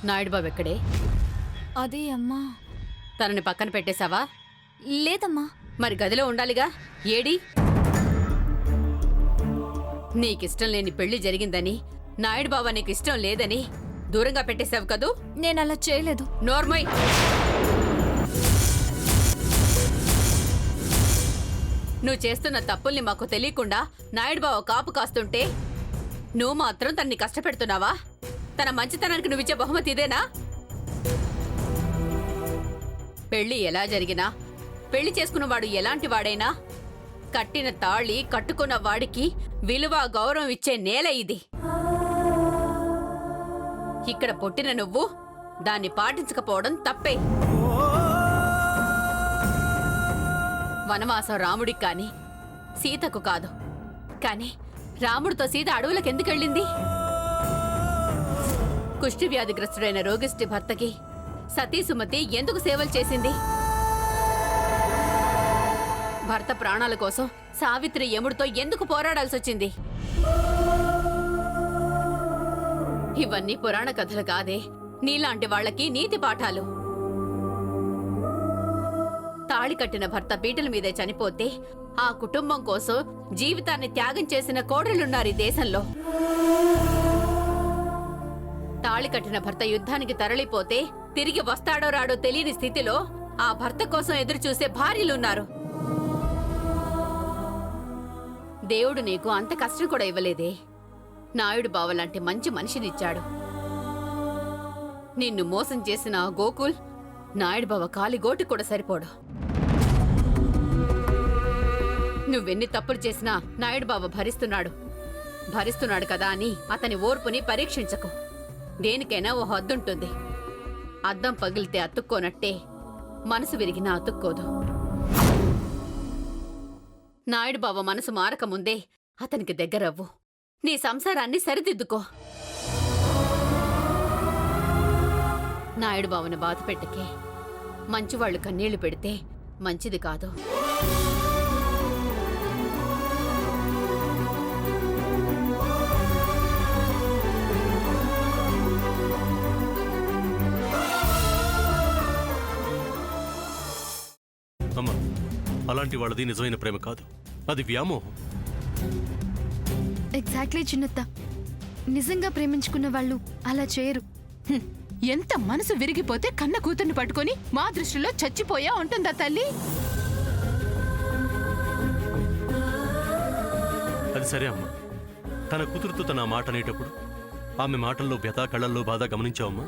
నాయుడు బాబు ఎక్కడే? అదే అమ్మా. తనని పక్కన పెట్టేశావా? లేదమ్మా. మరి గదిలో ఉండాలిగా, ఏడి? నీకిష్టం లేని పెళ్లి జరిగిందని, నాయుడు బాబా నీకు ఇష్టం లేదని దూరంగా పెట్టేశావు కదూ? నేను అలా చేయలేదు. నోర్మై! నువ్వు చేస్తున్న తప్పుల్ని మాకు తెలియకుండా నాయుడు బావ కాపు కాస్తుంటే నువ్వు మాత్రం తన్ని కష్టపెడుతున్నావా? తన మంచితనానికి నువ్విచ్చే బహుమతి ఇదేనా? పెళ్లి ఎలా జరిగినా, పెళ్లి చేసుకున్నవాడు ఎలాంటి వాడైనా, కట్టిన తాళి కట్టుకున్న వాడికి విలువ గౌరవం ఇచ్చే నేల ఇది. ఇక్కడ పుట్టిన నువ్వు దాన్ని పాటించకపోవడం తప్పే. వనవాసం రాముడికి కాని సీతకు కాదు. కాని రాముడితో సీత అడవులకు ఎందుకెళ్ళింది? కుష్టి వ్యాధిగ్రస్తుడైన రోగిష్టి భర్తకి సతీ సుమతి ఎందుకు సేవలు చేసింది? భర్త ప్రాణాల కోసం సావిత్రి యముడితో ఎందుకు పోరాడాల్సొచ్చింది? ఇవన్నీ పురాణ కథలు కాదే, నీలాంటి వాళ్ళకి నీతి పాఠాలు. తాళి కట్టిన భర్త పీటల మీదే చనిపోతే ఆ కుటుంబం కోసం జీవితాన్ని త్యాగం చేసిన కోడళ్లున్నారు ఈ దేశంలో. తాళి కట్టిన భర్త యుద్ధానికి తరలిపోతే తిరిగి వస్తాడో రాడో తెలియని స్థితిలో ఆ భర్త కోసం ఎదురు చూసే భార్యలున్నారు. దేవుడు నీకు అంత కష్టం కూడా ఇవ్వలేదే. నాయుడు బావలాంటి మంచి మనిషినిచ్చాడు. నిన్ను మోసం చేసిన ఆ గోకుల్ నాయుడు బావ కాలిగోటి కూడా సరిపోడు. నువ్వెన్ని తప్పులు చేసినా నాయుడు బావ భరిస్తున్నాడు కదా అని అతని ఓర్పుని పరీక్షించకు. దేనికైనా ఓ హద్దుంటుంది. అద్దం పగిలితే అతుక్కోనట్టే మనసు విరిగినా అతుక్కోదు. నాయుడు బావ మనసు మారకముందే అతనికి దగ్గరవ్వు. నీ సంసారాన్ని సరిదిద్దుకో. నాయుడు బావను బాధ పెట్టకే. మంచివాళ్లు కన్నీళ్లు పెడితే మంచిది కాదు. అమ్మా, అలాంటి వాళ్ళది నిజమైన ప్రేమ కాదు, అది వ్యామోహం. ఎగ్జాక్ట్లీ చిన్నత్త. నిజంగా ప్రేమించుకున్న వాళ్ళు అలా చేయరు. ఎంత మనసు విరిగిపోతే కన్న కూతుర్ని పట్టుకొని మా దృష్టిలో చచ్చిపోయా ఉంటుందా తల్లి? అది సరే అమ్మా, తన కూతురుతో తన మాట అనేటప్పుడు ఆమె మాటల్లో వ్యథా, కళ్ళల్లో బాధ గమనించావమ్మా?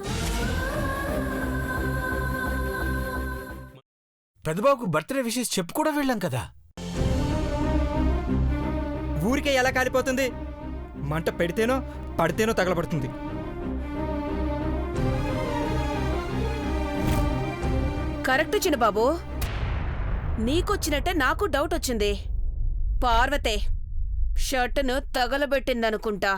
పెద్దబాబుకు బర్త్డే విషెస్ చెప్పు కూడా వెళ్ళాం కదా. ఊరికే ఎలా కాలిపోతుంది? మంట పెడితేనో పడితేనో తగలబడుతుంది. కరెక్ట్ చిన్నబాబు, నీకొచ్చినట్టే నాకు డౌట్ వచ్చింది. పార్వతే షర్టును తగలబెట్టిందనుకుంటా.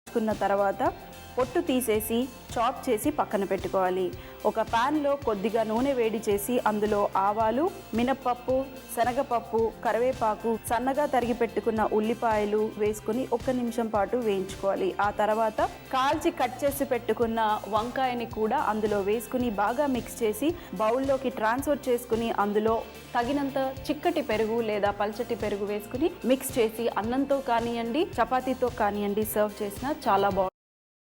కున్న తర్వాత పొట్టు తీసేసి చాప్ చేసి పక్కన పెట్టుకోవాలి. ఒక ప్యాన్లో కొద్దిగా నూనె వేడి చేసి అందులో ఆవాలు, మినప్పప్పు, శనగపప్పు, కరివేపాకు, సన్నగా తరిగి పెట్టుకున్న ఉల్లిపాయలు వేసుకుని 1 నిమిషం పాటు వేయించుకోవాలి. ఆ తర్వాత కాల్చి కట్ చేసి పెట్టుకున్న వంకాయని కూడా అందులో వేసుకుని బాగా మిక్స్ చేసి బౌల్లోకి ట్రాన్స్ఫర్ చేసుకుని అందులో తగినంత చిక్కటి పెరుగు లేదా పల్చటి పెరుగు వేసుకుని మిక్స్ చేసి అన్నంతో కానివ్వండి, చపాతీతో కానివ్వండి సర్వ్ చేసినా చాలా బాగుంటుంది.